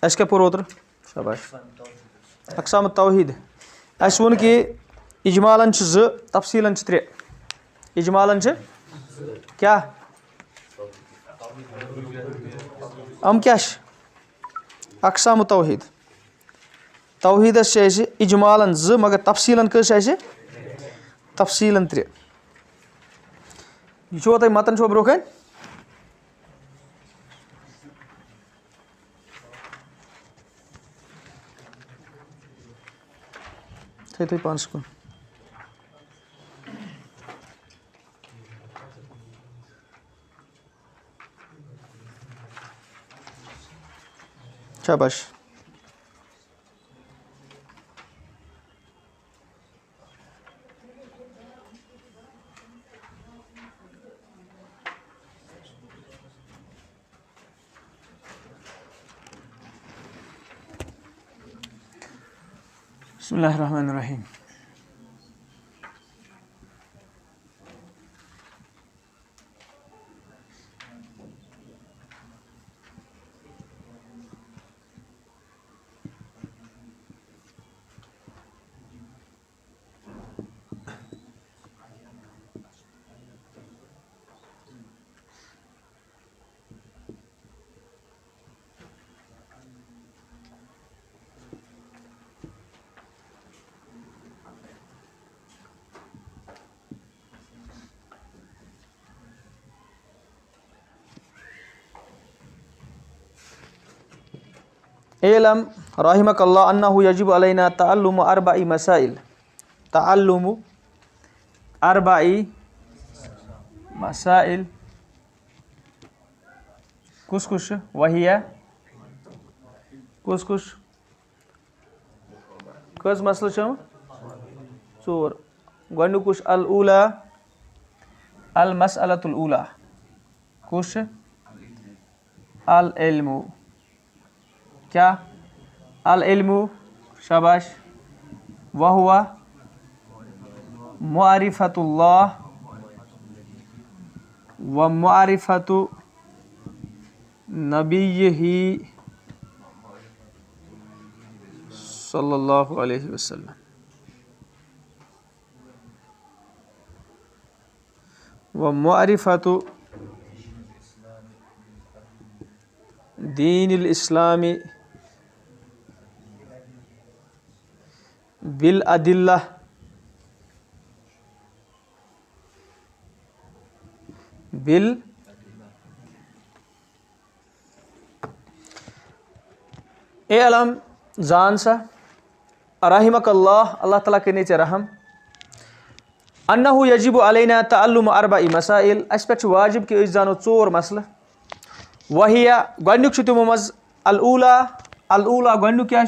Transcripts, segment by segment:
अस क्या पोर ओतर शाबाश अक़साम तौहीद अस वोन कि इजमालन ज़ तफसीलन 3 इजमालन क्या हम क्या अक़साम तौहीद तौहीदस इजमालन 2 मगर तफसीलन कस तफसीलन 3 यह तुम मतन ब्रो कन थो पानस कुन शाबाश बिस्मिल्लाहिर्रहमानिर्रहीम एलम रहिमकल्लाह अन्नहु यजिब अलैना तअल्लुमु अर्बाई मसाइल तअल्लुमु अर्बाई मसाइल कुछ कुछ वहिया कुछ कुछ कस मसल चोर गोनुकुश अल ऊला अल मसअलतुल ऊला कुछ अल इल्मु क्या अल इल्मु शाबाश वहुवा मुआरिफतुल्लाह व मुआरिफतु नबिय्यिही सल्लल्लाहु अलैहि वसल्लम व मुआरिफतु दीनिल इस्लामी बिल अदिल्ला बिल ए अलम जान सा रहिमकल्लाह अल्लाह ताला के नीचे रहम अन्नहु यजिबु अलैना तअल्लुम अर्बाई मसाइल अस पे वाजिब कि अस जानो 4 मसला वहिया गोनुक तिमो मज अल ऊला गोनुक क्या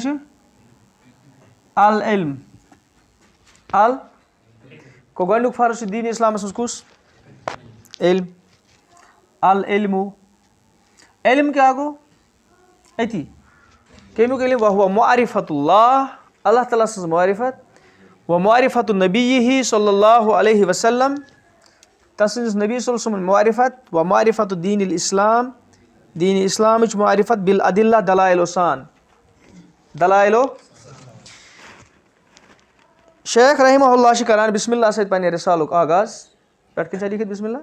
अल इल्म अल को गोनुक फर्ज दीन इस्लाम कुस इल्म अल इल्मु इल्म क्या गो अति कमुक इल्म वह मुआरिफतुल्लाह अल्लाह ताला सज मुआरिफत व मुआरिफतु नबिय्यिही सल्लल्लाहु अलैहि वसल्लम तसज नबी सल्लल्लाहु अलैहि वसल्लम मुआरिफत व मुआरिफतु दीनिल इस्लाम दीन इस्लाम मुआरिफत बिल अदिल्ला दलाइल सान दलाइल शेख रहिमहुल्लाह करान बिस्मिल्लाह से पन्ने रिसालुक आगाज पे कन लिखित बिस्मिल्लाह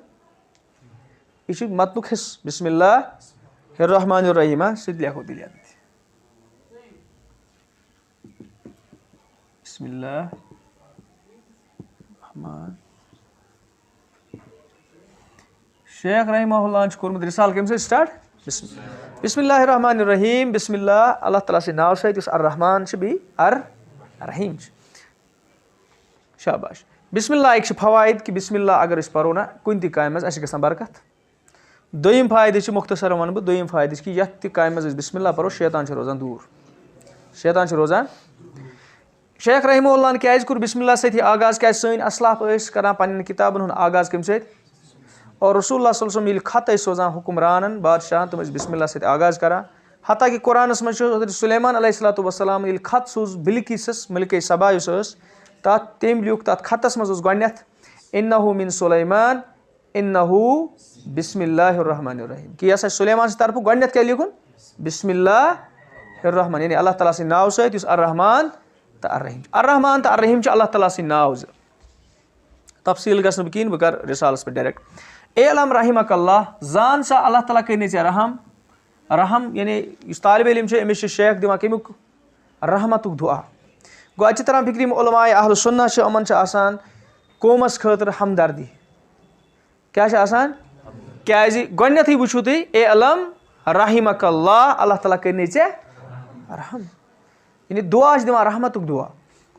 यह मतनुक हिस बिस्मिल्लाहिर्रहमानिर्रहीम लेखो दिल बिस्मिल्लाह शेख रहिमहुल्लाह कोर्मुत रिसाल कम स्टार्ट बिस्मिल्लाहिर्रहमानिर्रहीम बिस्मिल्लाह अल्लाह ताला से नाव सहित अर रहमान बी अर रहीम शाबाश बिस्मिल्लाह एक फवायद कि बिस्मिल्लाह अगर पो ना कुन काम ग बरकत दोयम फायदे मुख्तसर वन बह दोयम फायदे कि ये काम बिस्मिल्लाह पो शैतान रोजान दूर शैतान रोजान शेख रहिमहुल्लाह क्या कोर बिस्मिल्लाह सही आगाज क्या सन असलाफ करान पन्न किताबन आगाज कम और रसूलुल्लाह सल्लल्लाहु अलैहि वसल्लम खत सोजान हुक्मरानन बादशाह तुम बिस्मिल्लाह सहित आगाज करान हता कि कुरानस मज सुलेमान अलैहिस्सलातु वस्सलाम खत सूज बिल्किसस मलिक सबा तथ तम लिख तथ खतस मज गोडनेथ इन्नहु मिन सुलैमान इन्नहु बिस्मिल्लाहिर्रहमानिर्रहीम कि यह सुलेमान तरफ गोडनेथ क्या लिखुन बिस्मिल्लाहिर्रहमानिर्रहीम रहमान यानी अल्लाह ताला नाव सत अर्रहमान तो अर्रहीम। अर्रहमान तो अर्रहीम अल्लाह ताला नाव तफसील गसन बह बह कर रिसालस पे डायरेक्ट। ए अलम रहिमक अल्लाह जान सा अल्लाह ताला कर रहम। रहम यानी तालिब इल्म अमिस शेख दिवान कमुक रहमतुक दुआ गो अच्छी तरह फिक्री उलमाए अहल सुन्नह अमन कौमस खतर हमदर्दी क्या क्या गथी वुचु तुम ए अलम रहिमक अल्लाह अल्लाह ताला कर रहम यानी दुआ दिवान रहमतुक दुआ।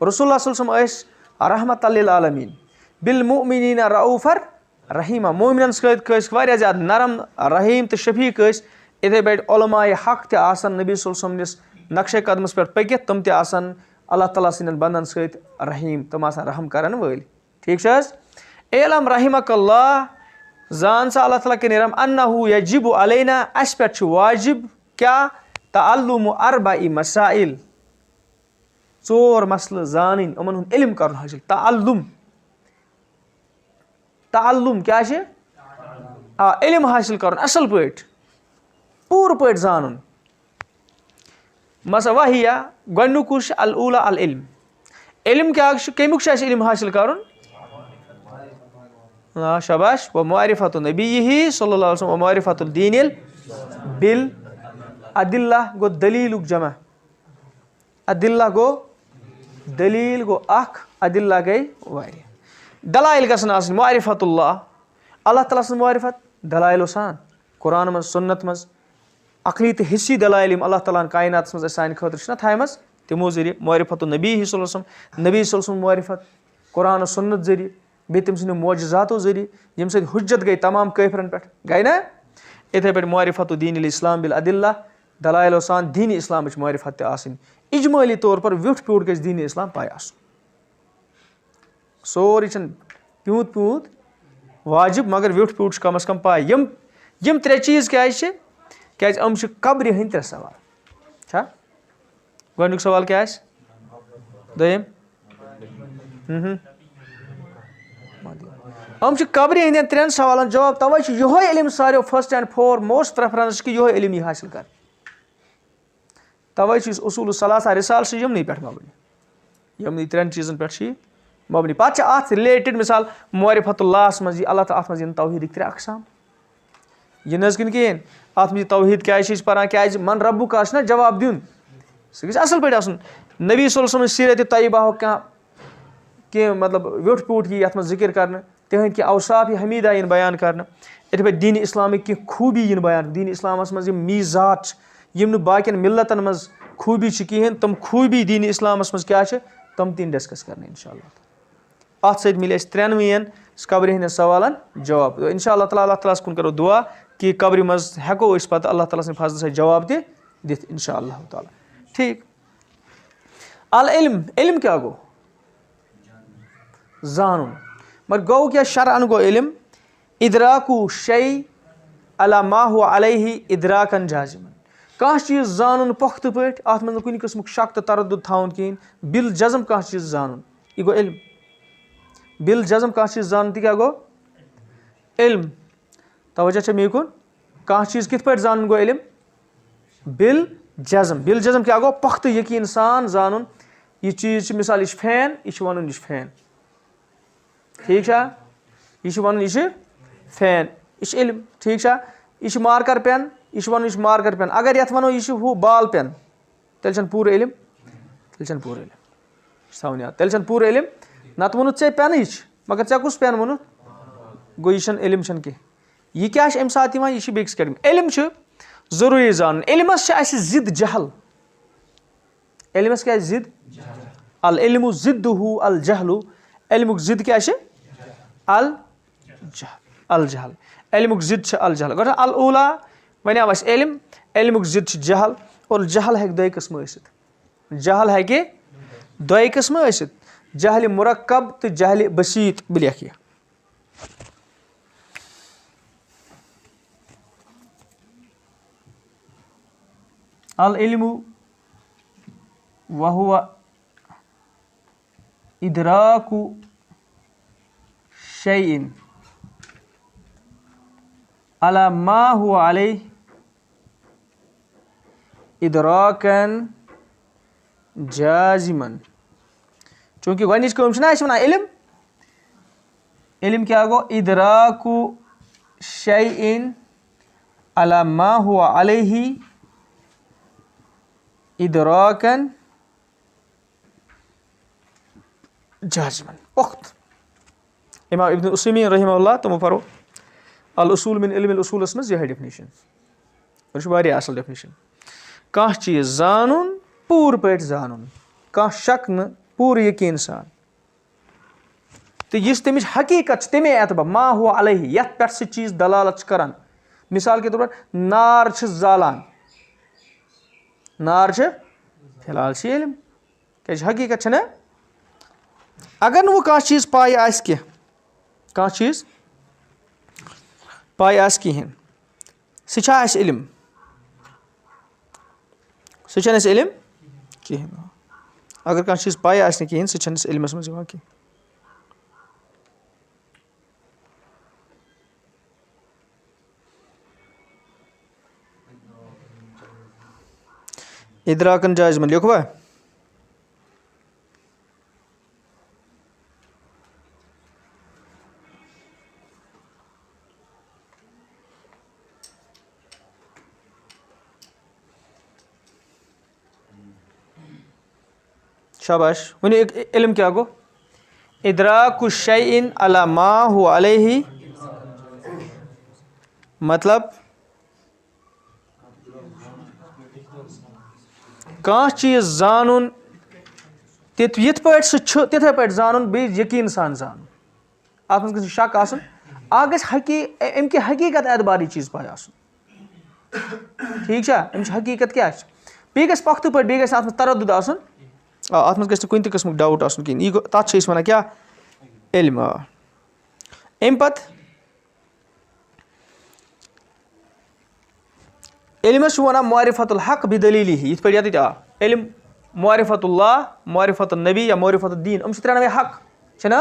रसूलुल्लाह सल्लल्लाहु अलैहि वसल्लम रहमत लिल आलमीन बिल मुमिनीना रऊफर रहीमा मोमिनन सत्या ज़्यादा नरम रहीम तो शफीक इथे पे उलमाए हक तन नबी सल्लल्लाहु अलैहि वसल्लम नक्शे कदमस पे पकित तम अल्लाह ताला सिंदन बंदन सत रहीम तम रहम करन वल। ठीक ए अलम रहिमक अल्लाह जान सा अल्लाह ताला के रहम अन्नहु यजिबु अलैना अस पे वाजिब क्या तअल्लुम अर्बाई मसाइल 4 मसल जान उमन इल्म कर हासिल। ताल्लुम क्या इल्म हासिल कर असल पे पूर पे जान मसा वहिया गुक अल ऊला अल इल्म इल्म क्या कमुक इल्म हासिल कर शबाश व मारिफत नबी सल्लल्लाहु अलैहि वसल्लम व मारिफत दीन बिल अदिल्ला गो दलील जमा अदिल्ला गो दलील गो अख अदिल्ला गई वारिया दलाइल गसन आसन मारिफतुल्लाह अल्लाह ताला सं मारिफत दलाइलो सान कुरान मज सुन्नत मज अकली तो हिस्सी दलाइल अल्लाह ताला कायनात मज सान खतर थामस तमो जरिए मारिफत नबी सल्लल्लाहु अलैहि वसल्लम नबी सल्लल्लाहु अलैहि वसल्लम मारिफत कुरान सुन्नत जरिए बे तम सद मोजज़ातो जरिए यम सद हुज्जत गई तमाम काफिरन पे गई ना। इथे पे मारिफत दीन इस्लाम बिल अदिल्ला दलाइलो सान दीन इस्लाम मारिफत आसन इजमाली तौर पर व्युठ प्यूट गई दीन इस्लाम पाए आसन सोरी प्यूत प्यूत वाजिब मगर व्युठ प्यूट कम अज कम पाए यम 3 चीज़ क्या अम कब्र हंद 3 सवाल गोनुक सवाल क्या दोम हम कब्र हंद 3 सवालन जवाब तवे यो इल्म सारो first and four most preference कि यो इल्म हासिल कर तवे उसूल सलासा रिसाल से यमनी पे मबनी यमनी 3 चीज़न पे मबनी पे अत रिलेटेड मिसाल मारिफतुल्लाह मज अल्लाह अत मज तौहीद 3 अकसाम यह नजकिन कहें अत मज तौहीद क्या पान क्या मन रब्बुक ना जवाब दिन सह गई असल पे नबी सल्लल्लाहु अलैहि वसल्लम सीरत तय्यबा कह मतलब व्युठ प्यूट यी अत जिक्र कर तिहद कह अवसाफ हमीदा इन बयान कर इथे पे दीन इस्लाम कह खूबी इन बयान दीन इस्लामस मज मीज़ात यम बाकिन मिल्लतन मज खूबी कहें तम खूबी दीन इस्लामस मज क्या तम तीन डिस्कस कर इंशाअल्लाह। अत सत मिले 3 वन कब्र हंद सवालन जवाब तो इंशाअल्लाह ताला अल्लाह ताला कुन करो दुआ कि कब्र मज हेको पे अल्लाह ताला सद फजल से जवाब दित इंशाअल्लाह ताला। ठीक अल इल्म इल्म क्या गो जानन मगर गो क्या शरअन गो इल्म इदराकु शै अला मा हुवा अलैहि इदराकन जाजिमन कह चीज़ जानन पुख्त पे अत मज कुन किस्म शक तो तरद्दुद थाउन कहें बिल जज़म कह चीज़ जानन यह गो इल्म बिल जज़म कह चीज़ जानन क्या गो इल्म तवज्जो मे कुन कह चीज़ कित पे जानन गो इल्म बिल जज़म क्या गो पुख्त यकीन सान जानन यह चीज़ मिसाल यह फैन यह वन यह फैन ठीक यह वन यह फैन यह इल्म ठीक यह मार्कर पेन यह वन यह मार्कर पेन अगर ये वनो यह हु बाल पेन तेल पूर इल्म तेल पूर इल्म सावन तेल पूर इल्म नत वोनुत ऐ पेन मगर ऐ कुस पेन वोनुत गो यह इल्म कह यह क्या अम सात यह बेस कैटम इल्म जरूरी जान इल्मस जिद जहल इल्मस क्या जिद अल इल्मु जिद्दुहु अल जहलु इल्मुक जिद क्या अल जहल इल्मुक जिद अल जहल गो अल ऊला वन आव इल्म इल्मुक जिद जहल और जहल है 2 किस्म जहल है 2 किस्म जहल मुरक्कब तो जहल बसीत बलिख अल इल्मु वहुवा इदराकु शैइन अला मा हुवा अलैहि इदराकन जाजिमन। चूँकि गॉनिच कम छना इस वना इल्म, इल्म क्या गो इदराकु शैइन अला मा हुआ अलैहि इदराकन जाजिमन। वक्त इमाम इब्न उसैमीन रहमहुल्लाह तमो परो अल उसूल मिन इल्म उसूल मज यह डेफिनेशन और असल डेफिनेशन। कह चीज जानून पूर पे जानून, कह शक न पूर यकीन सान, तो यह तमिच हकीकत तमे एतबार मा हुआ अलैहि यथ पे सह चीज दलालत करान। मिसाल के तौर पर नार जालान, नार फिलहाल इल्म क्या हकीकत ना। अगर वो कह चीज पाई आस कह, कह चीज पाई आस कहें सह इल्म, सह इल्म कहें। अगर कह चीज पाई आस कहें सह इल्मस मज कहें। इदराकन जाजिमन लिखवा। शाबाश। वन इल्म क्या गो इदराकु शैइन अला मा हुआ अलैहि, मतलब कह चीज जानून यथ पे सह तिथे पे जानून बे यकीन सान जानून। अत मज शक आसन, अमि हकीकत एतबार यह चीज पाई आसन। ठीक है अमि हकीकत क्या बे गस पख्त पे बे गस तरद्दुद आसन, अत मज गस कुन किस्म डाउट आसन कहीं तथ वन क्या इल्म। अमि पत इल्मस वन मारिफतुल हक बिदलीलिही, यथ पे इल्म मारिफतुल्लाह, मारिफतुन नबी या मारिफतुद्दीन, हम त्रेनवे हक छना।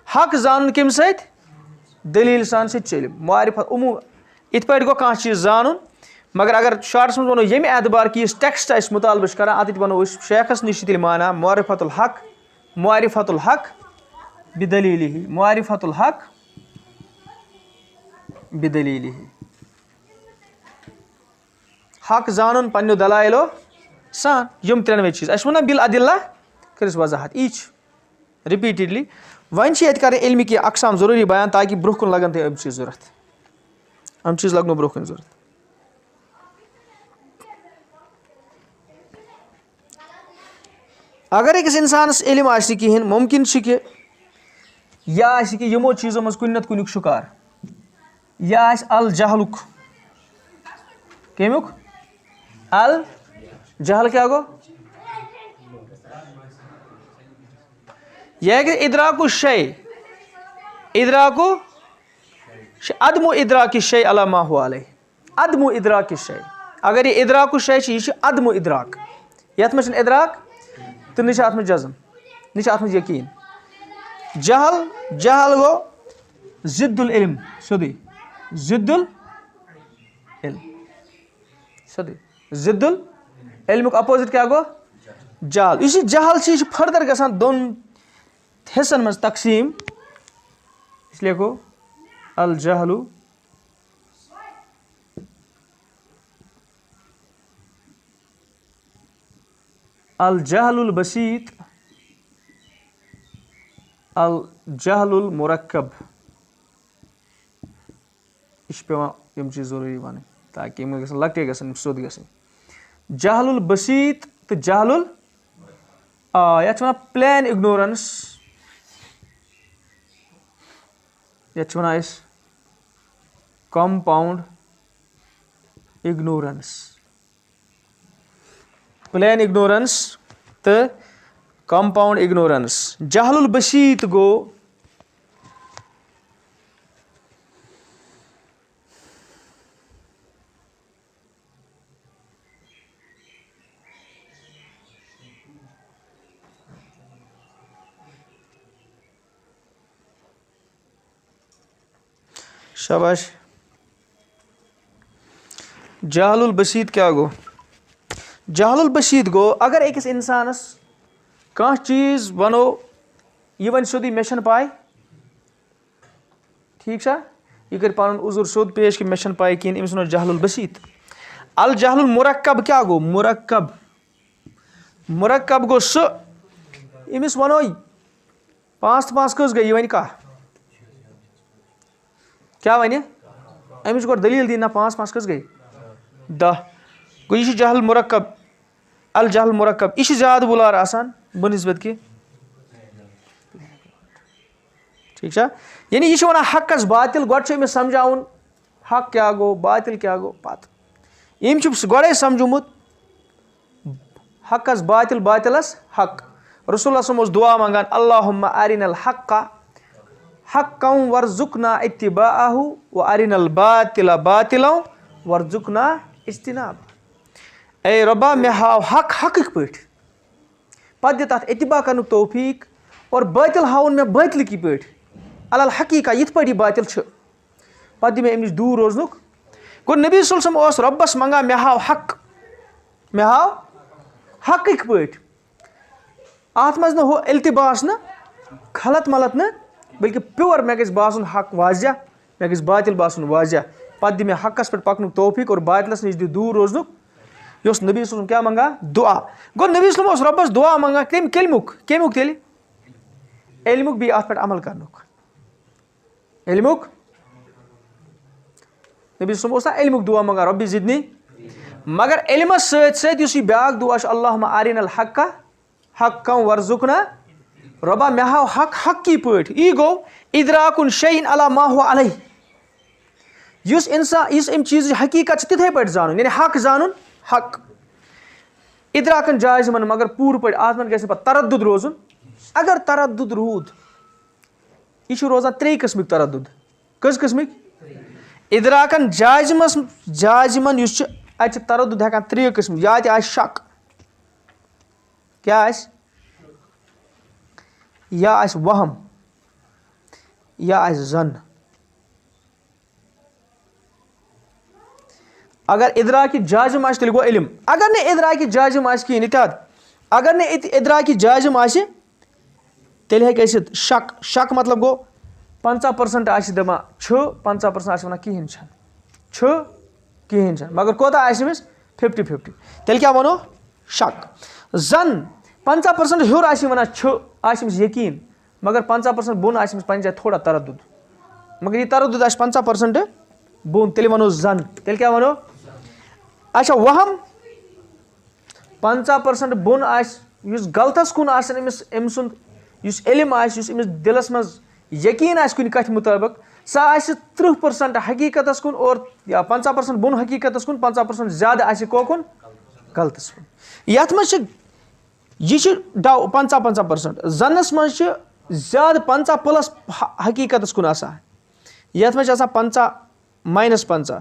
हक जानून कम सत दलील सान सह इल्म मारिफत उमू। इत पे गो कह चीज जानून, मगर अगर शार्ट्स मज वनो यम एतबार कि इस टेक्स्ट अस मुतालबह कर अत वनो शेखस नश माना मारिफतुल हक बिदलीलिही, मारिफतुल हक बिदलीलिही। हक जानून पन्नो दलाइलो सान, यम त्रेनवे चीज अस वन बिल अदिल्ला करिस वजाहत ईच रिपीटेडली। वन कर इल्म की अकसाम जरूरी बयान ताकि ब्रोह कुन लगन अम चीज जरूरत, अम चीज लगनो ब्रोह कुन जरूरत। अगर अकिस इंसानस इल्म आसि कहें मुमकिन कि यह आसि कि यमो चीज़ों मज कुन नत कुनिक शिकार, यह आसि अल जहलुक, कमुक अल जहल क्या गो यह कि इदराकु शै, इदराकु अदमु इदराक शै अला मा हुआ अलैहि, अदमु इदराक शै। अगर ये इदराकु शै यह अदमु इदराक, यथ में इदराक तो नी अत जज़म नी अत यकीन। जहल गो जिद्दुल इल्म, सोदी जिद्दुल इल्म, सोदी जिद्दुल इल्मुक अपोजिट क्या गो जहल। इस जहल से फर्दर गसान दोन हिस्सन मज तकसीम, इसलिए को अल जहलु अल जहलुल बसीत अल जहलुल मुरक्कब। इस पे यम चीज जरूरी वन ताकि लकटे गसन सोद गसन। जहलुल बसीत तो जहलुल यथ वन प्लेन इग्नोरेंस, यथ one compound ignorance, plain ignorance तो कंपाउंड इग्नोरेंस। जहलुल बसीत गो शाबाश। जहलुल बसीत क्या गो जहलुल बशीत गो अगर अकिस इंसानस कह चीज वनो यह वन सोदी मे छन पाय ठीक छा यह कर पन उजुर सोद पेश कि मे छन पाय किन अमिस वनो जहलुल बशीत। अल जहलुल मुरक्कब क्या गो मुरक्कब मुरक्कब गो सो अमिस वनो 5 तो 5 कस गई यह वन क्या वन अमिस गो दलील दी ना 5 5 कस गई 10 गो यह जहल मुरक्कब अल जहल मुरक्कब यह ज्यादा बुलार आसान बनिस्बत कि ठीक है यानी यह वन हकस बातिल गोड समझाउन हक क्या गो बातिल क्या गो पत यम गोड़े समझुमुत हकस बातिल बातिलस हक रसूल दुआ मंगान अल्लाहुम्मा अरिनल हक्का हक्कम वर्जुकना इत्तिबाअहु व अरिनल बातिला बातिला वर्जुकना इज्तिनाब। ए रब्बा मे हाव हक हक पट पत दि तथ इत्तिबा करनुक तौफीक और बातिल हाउन मे बातिल की पट अलल हकीका यिथ पट बातिल छ पत दि मे अमि दूर रोजनुक गो नबी सल्लल्लाहु अलैहि वसल्लम रब्बस मंगा मे हाव हक पट अत मज न हो इल्तिबास न खलत मलत न बल्कि प्योर मे गस बासन हक वाजिया मे गस बातिल बासन वाजिया पत दि मे हकस पे पकनुक तौफीक और बातिलस नश दूर रोजनुक यह नबी वसल्लम क्या मंगा दुआ गो नबी वसल्लम रब्बस दुआ मंगा केमुक तेल इल्मुक भी अत पे अमल करनुक इल्मुक नबी वसल्लम इल्मुक दुआ मंगा रब्बी जिदनी मगर इल्मस सत ब्याक दुआ अल्लाहुम्मा अरिनल हक्का हक्कम वर्जुकना रब्बा मे हाव हक हक्की पट यह गो इदराकुन शैइन अला मा हुवा अलैह युस इंसान इस अम चीज हकीकत तिथे पे जानन यानी हक जानन हक इदराकन जायज मन मगर पूर पे आत मन गस तरद्दुद रोजन अगर तरद्दुद रूद यह रोजान 3 किस्मिक तरद्दुद कस किस्मिक इदराकन जायजमन युस अत तरद्दुद हेकान 3 किस्म या शक क्या या वहम या जन अगर इदराकी जाजिम आश तेल गो इल्म अगर ने इदराकी जाजिम आश की इत्याद अगर ने इदराकी जाजिम आश तेल हे शक शक मतलब गो 50% आश दमा 50% आश वना कहीं कहीं मगर कोता आश अमिस 50-50 तेल क्या वनो शक जन 50% हूर आश वना आश अमिस यकीन मगर 50% बोन आश अमिस पन जाए थोड़ा तरद्दुद मगर यह तरद्दुद आश 50% बोन तेल वनो जन तेल क्या वनो अच्छा वहम 50% बोन आश गलतस कुन आसन अमिस अमसुंद युस इल्म आश युस अमिस दिलस मज यकीन आश कुन कथ मुताबिक सा आश 30% हकीकतस कुन और या 50% बोन हकीकतस कुन 50% ज्यादा आश कोकुन गलतस कुन यथ मज यह 50-50% जनस मज ज्यादा 50+ हकीकतस कुन आसा यथ मज 50-50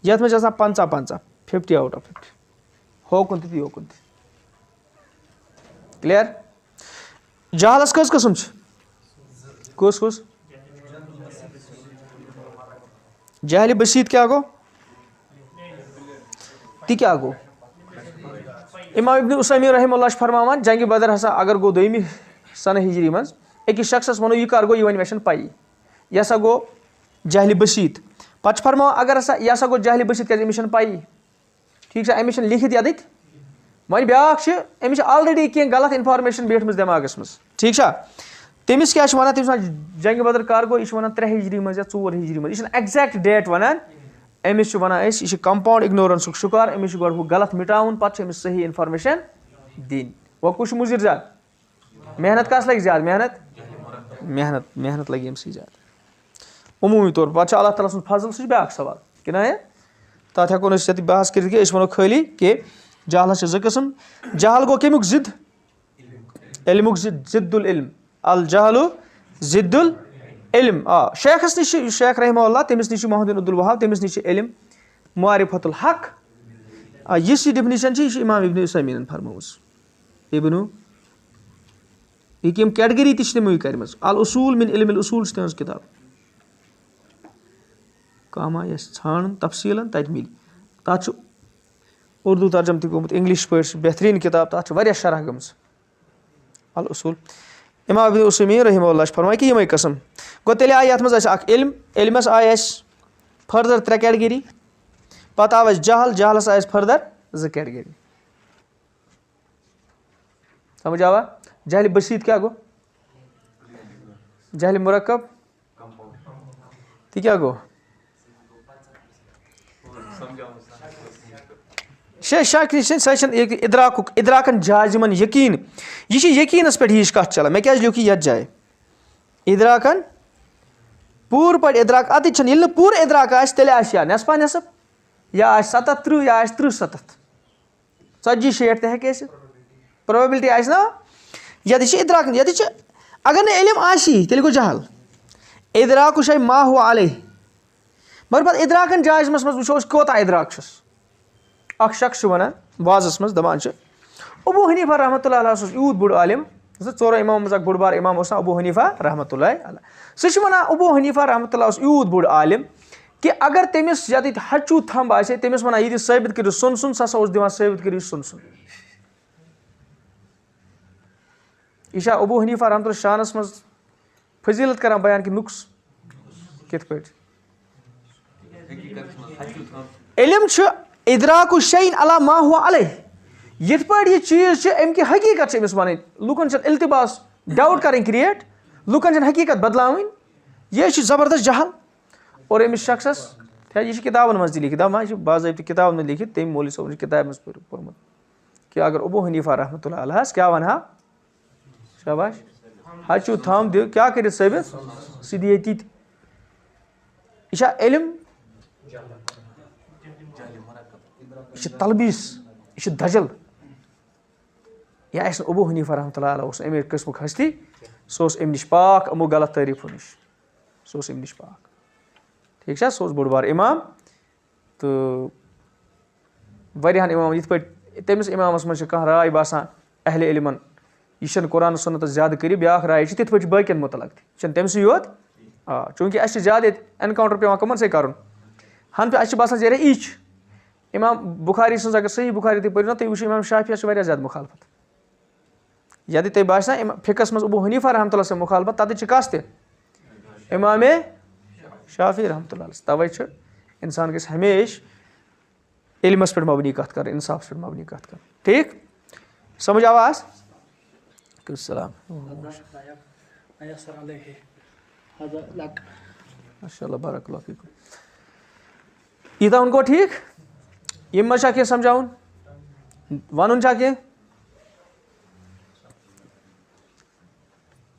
यथ मज 50-50 50 out of 50 होकुन ती होकुन क्लियर जहालस कस किस्म कुस कुस जहल बशीत क्या गो ती क्या गो इमाम इब्न उसैमीन रहमतुल्लाह फरमावान जंग बदर हसा अगर गो 2 सन हिजरी मज अकिस शख्सस वनो यह कर गो यह मे पाई यह हसा गो जहल बशीत पच फरमा अगर हसा यह हसा गो जहल बशीत क्या अमिस पाई ठीक है अमिस लिखित यदित वन ब्याक अमिस ऑलरेडी कह गलत इन्फॉर्मेशन बेठम दिमागस मज ठीक है तमिस क्या वन तमिस जंग बदर कर गो यह वन 3 हिजरी मज या 4 हिजरी मज यह exact date one Amish one यह कंपाउंड इग्नोरेंस शिकार अमिस गो गलत मिटाउन पे अमिस सही इन्फॉर्मेशन दिन वो कुछ मुजिर ज्यादा मेहनत कस लगे ज्यादा मेहनत लगे अमस ज्यादा उमूमी तौर पे अल्लाह ताला सुन फजल सह ब्याक सवाल कि ना तथ हेको ये बहस कर वो खाली कि जहलस 2 किस्म जहल गो कमुक जिद इल्मुक जिद्दुल इल्म अल जहलु जिद्दुल इल्म शेखस नश शेख रहमतुल्लाह तमिस नश मोहम्मद अब्दुल वहाब तमिस नश इल्म मारिफतुल हक यह डेफिनेशन इमाम इब्न उसैमीन फरमाउस इब्नु यह कैटेगरी तमो कर अल उसूल मिन इल्म उसूल तहज किताब कमा छान तफसीलन तत मिल तथ اردو ترجمہ تہِ گوٚمُت اِنٛگلِش پٲٹھۍ بہتریٖن کِتاب تَتھ چھِ واریاہ شرح گٔمٕژ الاصوٗل اِمام ابن عثیمیٖن رحمہ اللہ چھِ فرماوان کہِ یِمَے قٕسٕم گوٚو تیٚلہِ آیہِ یَتھ منٛز اَسہِ اَکھ علم علمَس آیہِ اَسہِ فٔردَر 3 کیٹگٔری پَتہٕ آو اَسہِ جہل جہلَس آیہِ اَسہِ فٔردَر 2 کیٹگٔری سمجھ آوا جہلِ بٔسیٖط کیٛاہ گوٚو جہلِ مُرکب تہِ کیٛاہ گوٚو شک سۄ چھَنہٕ اِدراکُن جازِمَن یقیٖن یہِ چھِ یقیٖنَس پٮ۪ٹھ ہِش کَتھ چلان مےٚ کیٛازِ لیوٗکھ یہِ یَتھ جایہِ اِدراکَن پوٗرٕ پٲٹھۍ اِدراک اَتِتھ چھَنہٕ ییٚلہِ نہٕ پوٗرٕ اِدراک آسہِ تیٚلہِ آسہِ یا نٮ۪صفا نٮ۪صف یا آسہِ 37 یا آسہِ 30-70 40-60 تہِ ہیٚکہِ ٲسِتھ پرٛوبیبلٹی آسہِ نا ییٚتہِ چھِ اِدراک ییٚتہِ چھِ اگر نہٕ علم آسی تیٚلہِ گوٚو جہل اِدراکُ شے ما ہُو علیہ مگر پَتہٕ اِدراکَن جازمَس منٛز وٕچھو أسۍ کوتاہ اِدراک چھُس اَکھ شخص چھُ وَنان وازَس منٛز دَپان چھِ ابوٗ حنیٖفہ رحمتہ اللہ علیہ اوس یوٗت بوٚڑ عالِم 2 اِمامو منٛز اَکھ بوٚڑ بار اِمام اوس ناو ابوٗ حنیٖفہ رحمتہ اللہ علیہ سُہ چھُ وَنان ابوٗ حنیٖفہ رحمتہ اللہ اوس یوٗت بوٚڑ عالِم کہِ اگر تٔمِس ییٚتٮ۪تھ ہَچوٗ تھمب آسہِ ہے تٔمِس وَنان یہِ دِ ثٲبِت کٔرِو سۄن سُہ ہسا اوس دِوان ثٲبِت کٔرِو سۄن یہِ چھا ابوٗ حنیٖفہ رحمتہ اللہ شانَس منٛز فٔضیٖلت کَران بیان کہِ نُقص کِتھ پٲٹھۍ علم چھُ اِدراکُ شیٖن علی ما ہُو علیہ یِتھ پٲٹھۍ یہِ چیٖز چھِ اَمہِ کہِ حقیٖقت چھِ أمِس وَنٕنۍ لُکَن چھِنہٕ اِلتِباس ڈاوُٹ کَرٕنۍ کِرٛیٹ لُکَن چھِنہٕ حقیٖقت بدلاوٕنۍ یہِ چھِ زبردست جہل اور أمِس شخصَس یہِ چھِ کِتابَن منٛز تہِ لیکھِتھ دَپان یہِ چھِ باضٲبطہٕ کِتابَن منٛز لیکھِتھ تٔمۍ مولوی صٲبَن چھِ کِتابہِ منٛز پوٚرمُت کہِ اگر ابوٗ حنیٖفہ رحمتہ اللہ علیہَس کیٛاہ وَنہٕ ہا شاباش ہَچوٗ تھَم دِ کیٛاہ کٔرِتھ ثٲبِت سُہ دِ ییٚتی تہِ یہِ چھا علم یہِ چھِ تلبیٖس یہِ چھِ دجل یہِ آسہِ نہٕ ابوٗ حنیٖفہ رحمتہ اللہ علیہ اوس نہٕ اَمے قٕسمُک ہستی سُہ اوس اَمہِ نِش پاک یِمو غلط تعریٖفو نِش سُہ اوس اَمہِ نِش پاک ٹھیٖک چھا سُہ اوس بوٚڑ بار اِمام تہٕ واریاہَن اِمامَن یِتھ پٲٹھۍ تٔمِس اِمامَس منٛز چھِ کانٛہہ راے باسان اہلِ علمَن یہِ چھِنہٕ قرآن سُنتَس زیادٕ کٔرِو بیٛاکھ راے چھِ تِتھ پٲٹھۍ چھِ باقٕیَن مُتعلق تہِ یہِ چھَنہٕ تٔمسٕے یوت چوٗنٛکہِ اَسہِ چھِ زیادٕ ییٚتہِ اٮ۪نکاوُنٹَر پٮ۪وان کٕمَن سۭتۍ کَرُن اَسہِ چھِ باسان زیرے یی چھِ اِمام بُخاری سٕنٛز اگر صحیح بُخاری تُہۍ پٔرِو نا تُہۍ وٕچھِو اِمام شافیَس چھِ واریاہ زیادٕ مُخالفت ییٚتٮ۪تھ تۄہہِ باسہِ نا فِقَس منٛز ابوٗ حنیٖفہ رحمتہ اللہ سٕنٛز مُخالفت تَتٮ۪تھ چھِ کَس تہِ اِمامے شافی رحمتہ اللہ تَوَے چھُ اِنسان گژھِ ہمیشہِ علمَس پٮ۪ٹھ مبنی کَتھ کَرٕنۍ اِنصافَس پٮ۪ٹھ مبنی کَتھ کَرٕنۍ ٹھیٖک سمجھ آواز السلام ماشاء اللہ بارک اللہ فیکم ییٖتاہ گوٚو ٹھیٖک ییٚمہِ منٛز چھا کینٛہہ سَمجھاوُن وَنُن چھا کینٛہہ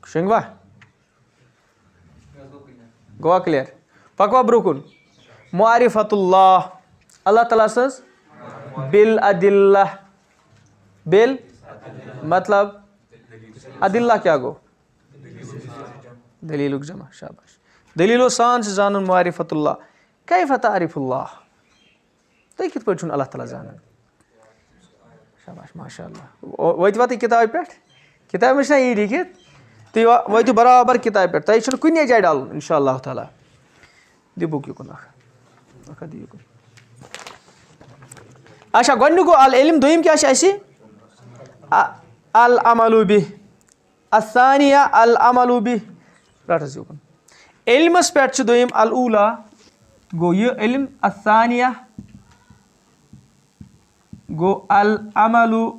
شنٛگوا گوٚوا کٕلیر پَکوا برونٛہہ کُن معرفت اللہ اللہ تعالیٰ سٕنٛز بالعدلہ بِل مطلب عدلہ کیٛاہ گوٚو دٔلیٖلُک جمع شاباش دٔلیٖلو سان چھِ زانُن معرفت اللہ کیف تعریف اللہ تُہۍ کِتھ پٲٹھۍ چھُنہٕ اللہ تعالیٰ زانان شاباش ماشاء اللہ وٲتوا تُہۍ کِتابہِ پٮ۪ٹھ کِتابہِ منٛز چھِنا یی لیکھِتھ تُہۍ وٲتِو برابر کِتابہِ پٮ۪ٹھ تۄہہِ چھُنہٕ کُنے جایہِ ڈَلُن اِنشاء اللہ تعالیٰ دِ بُک یُکُن اکھ دِ یُکُن اچھا گۄڈنیُک گوٚو العلم دوٚیِم کیٛاہ چھِ اَسہِ العملُ بِہ الثانیہ العملُ بِہ رَٹ حظ یُکُن علمَس پٮ۪ٹھ چھِ دوٚیِم الاوٗلا گوٚو یہِ علم الثانیہ گوٚو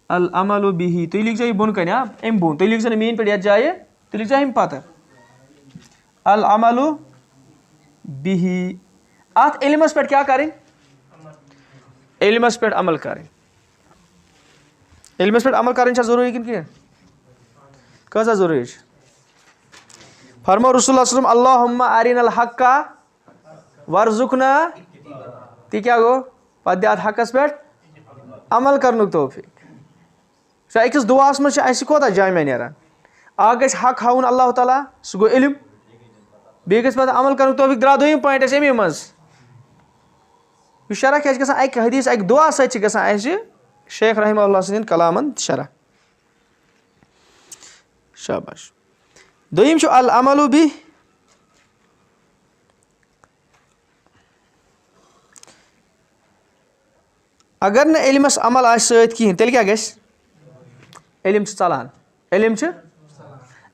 العملُ بِہی تُہۍ لیکھزیو یہِ بۄن کَنہِ اَمہِ بۄن تُہۍ لیکھزیو نہٕ میٛٲنۍ پٲٹھۍ یَتھ جایہِ تُہۍ لیکھزیو اَمہِ پَتہٕ العملُ بِہی اَتھ علمَس پٮ۪ٹھ کیٛاہ کَرٕنۍ علمَس پٮ۪ٹھ عمل کَرٕنۍ علمَس پٮ۪ٹھ عمل کَرٕنۍ چھا ضروٗری کِنہٕ کینٛہہ کۭژاہ ضروٗری چھِ فرمو رسول اللہ صلی اللہُمَّ اَرِنَا الحقَّ وَرزُقْنَا تہِ کیٛاہ گوٚو پَتہٕ دِ اَتھ حقَس پٮ۪ٹھ عمل کَرنُک توفیٖق سُہ أکِس دُعاہَس منٛز چھِ اَسہِ کوتاہ جامع نیران اَکھ گژھِ حق ہاوُن اللہ تعالیٰ سُہ گوٚو علم بیٚیہِ گژھِ پَتہٕ عمل کَرنُک توفیٖق درٛاو دوٚیِم پویِنٛٹ اَسہِ اَمے منٛز یہِ شرح کیٛاہ چھِ گژھان اَکہِ حدیٖث اَکہِ دُعا سۭتۍ چھِ گژھان اَسہِ شیخ رحمہ اللہ سٕنٛدٮ۪ن کلامَن شرح شاباش دوٚیِم چھُ العملُ بِہ अगर न इल्मस अमल आए सत कहें तेल क्या गस इल्म चलान इल्म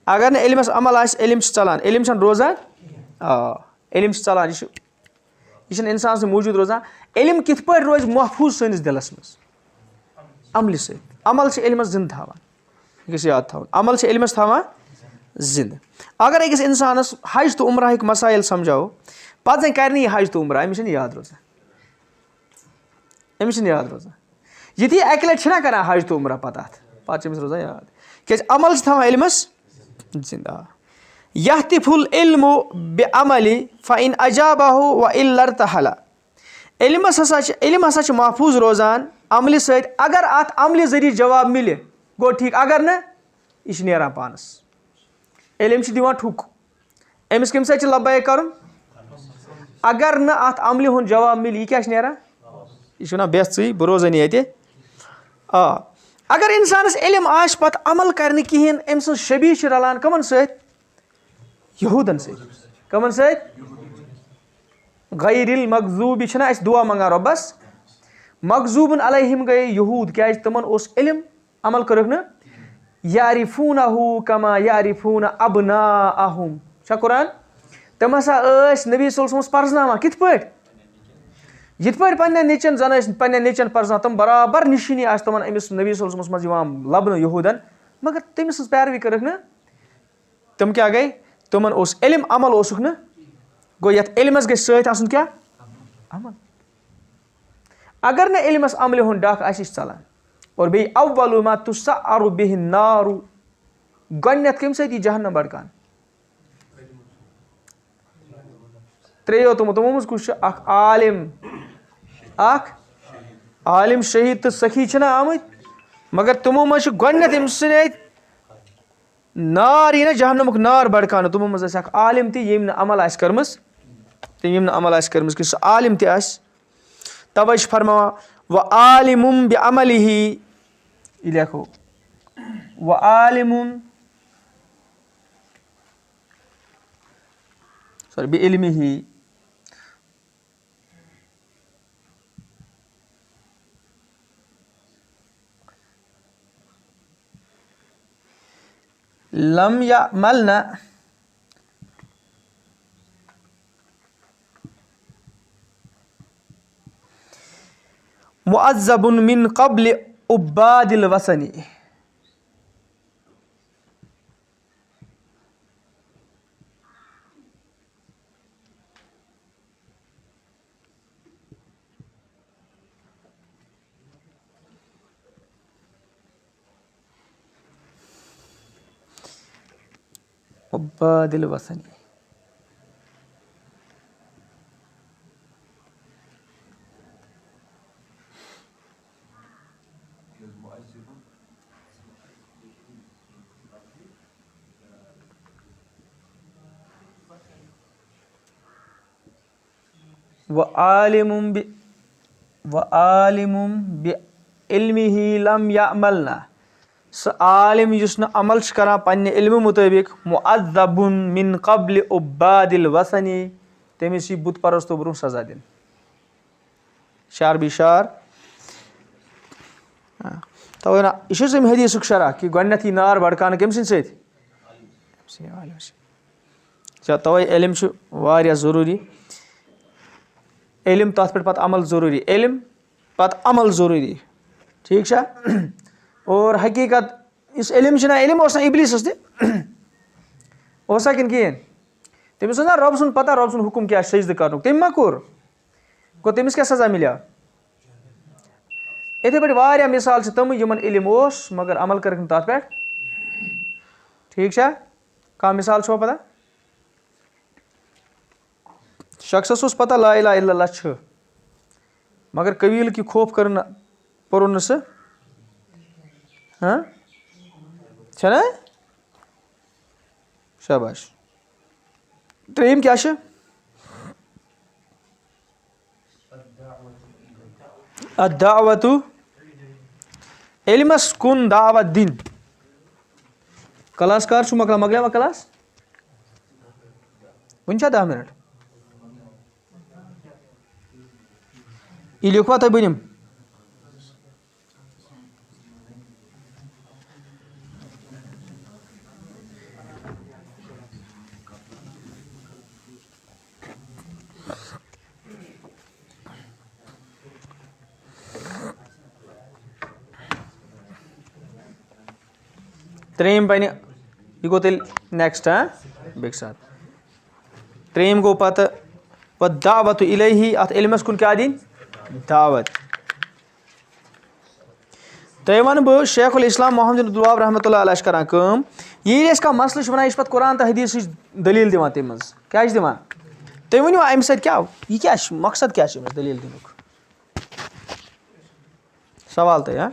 अगर न इल्मस अमल आए इल्म चलान इल्म रोजान इल्म चलान यह इंसान से मौजूद रोजान इल्म कित पे रोज महफूज सनिस दिलस मज अमल सत अमल इल्मस जिंद थवान यह याद थवन अमल इल्मस थवान जिंद अगर अकिस इंसानस हज तो उम्रह मसाइल समझाओ पे कर यह हज तो उम्र अमिस याद रोजान अमिस याद रोजान यी अकि लटि कर हज तो उम्र पत पे रोजान याद क्या अमल थवान इल्मस जिंद यहतिफुल इल्मु बिअमलि फ़इन अजाबहु व इल्लरतहला इल्मस हसा महफूज रोजान अमल सत अगर अत अमल जरिए जवाब मिले गो ठीक अगर न यह नेरान पानस इल्म दिवान ठुक अमिस कम सत लब्बैक कर अगर न अत अमल हुंद जवाब मिले यह क्या नेरान यह वन बेस सी बह रोजन ये अगर इंसानस इल्म आश पत अमल कर कहें अम सज शबीह रलान कमन सत यहूदन से कमन सत गैरिल मगजूबी दुआ मंगान रब्बस मगजूबन अलैहिम गए यहूद क्या तमन इल्म अमल करक न यारिफूनहु कमा यारिफून अबनाअहुम छा कुरान तम हसा नबी सल्लल्लाहु परजनावान कित पट यित पट पन्ने नेचन जन पन्ने नेचन परजना तम बराबर निशानी आस तमन अमिस नबी सल्लल्लाहु मज यिवान लबन यहूदन मगर तमिस पैरवी करक न तम क्या गए तमन इल्म अमल ओसुक न गो यथ इल्मस गई सत आसन क्या अमल अगर न इल्मस अमल हुंद डाक आसिस चलान और बे अव्वलु मा तुसअरु बिहि नारु गन्नत कम सत जहन्नम बड़कान त्रेयो तमो मज कुछ आलिम शहीद तो सखी छना आमत मगर तमो मज गन्नत अम सत नार यह जहन्नमुक नार बड़कान तमो मज आलिम तम अमल आस कर्मस यम अमल आस कर्मस कि सह आलिम तवै फरमावा व आलिमुम बिअमलिही यह लेखो व आलिमुम सॉरी बिइल्मिही लम यअमलना मुअज़्ज़बुन मिन क़ब्ल उब्बादिल वसनी उब्बादिल वसनी व आलिमुम बिइल्मिही लम यअमलना स आलिम युस न अमल करान पन्ने इल्म मुताबिक मुअज़्ज़बुन मिन क़ब्ल उब्बादिल वसनी तमिस बुत परस्तो ब्रोह सजा दिन शार बिशार तवे ना यह हदीसुक शरह कि गन्नत नार बड़कान कम सत तवे इल्म वारिया ज़रूरी इल्म तथ पे अमल ज़रूरी इल्म पत अमल ज़रूरी ठीक है और हकीकत इस इल्म इल्म इबलीस तसा कि कहें तमिस ना रब सुन पता रब सुन हुकुम क्या सजद कर तम मा कोर गो तमिस क्या सजा मिले इथे पे वारिया मिसाल तम यमन इल्म मगर अमल कर तथ पे ठीक है कह मिसाल छो पता शख्सस पता ला इलाहा इल्लल्लाह मगर कबील की खौफ कर पुर सह हाँ छना शाबाश त्रेम क्या अद्दावतु इल्मस कुन दावत दिन क्लास कर मकलावा क्लास वन 10 मिनट यह लिखवा तुम बनिम त्रेम बन यह गो तेल नेक्स्ट बेक साथ त्रेम गो पत दावत इलैहि अत इल्मस कुन क्या दिन दावत तय वन बह शेखुल इस्लाम मोहम्मद बिन अब्दुल वहाब रहमतुल्लाह अलैह करान कम ये का मसल वनान यह कुरान तो हदीस दलील दिवान तम मज क्या दिवान तुम वनो अमि सत क्या यह क्या मकसद क्या दलील दिन सवाल तय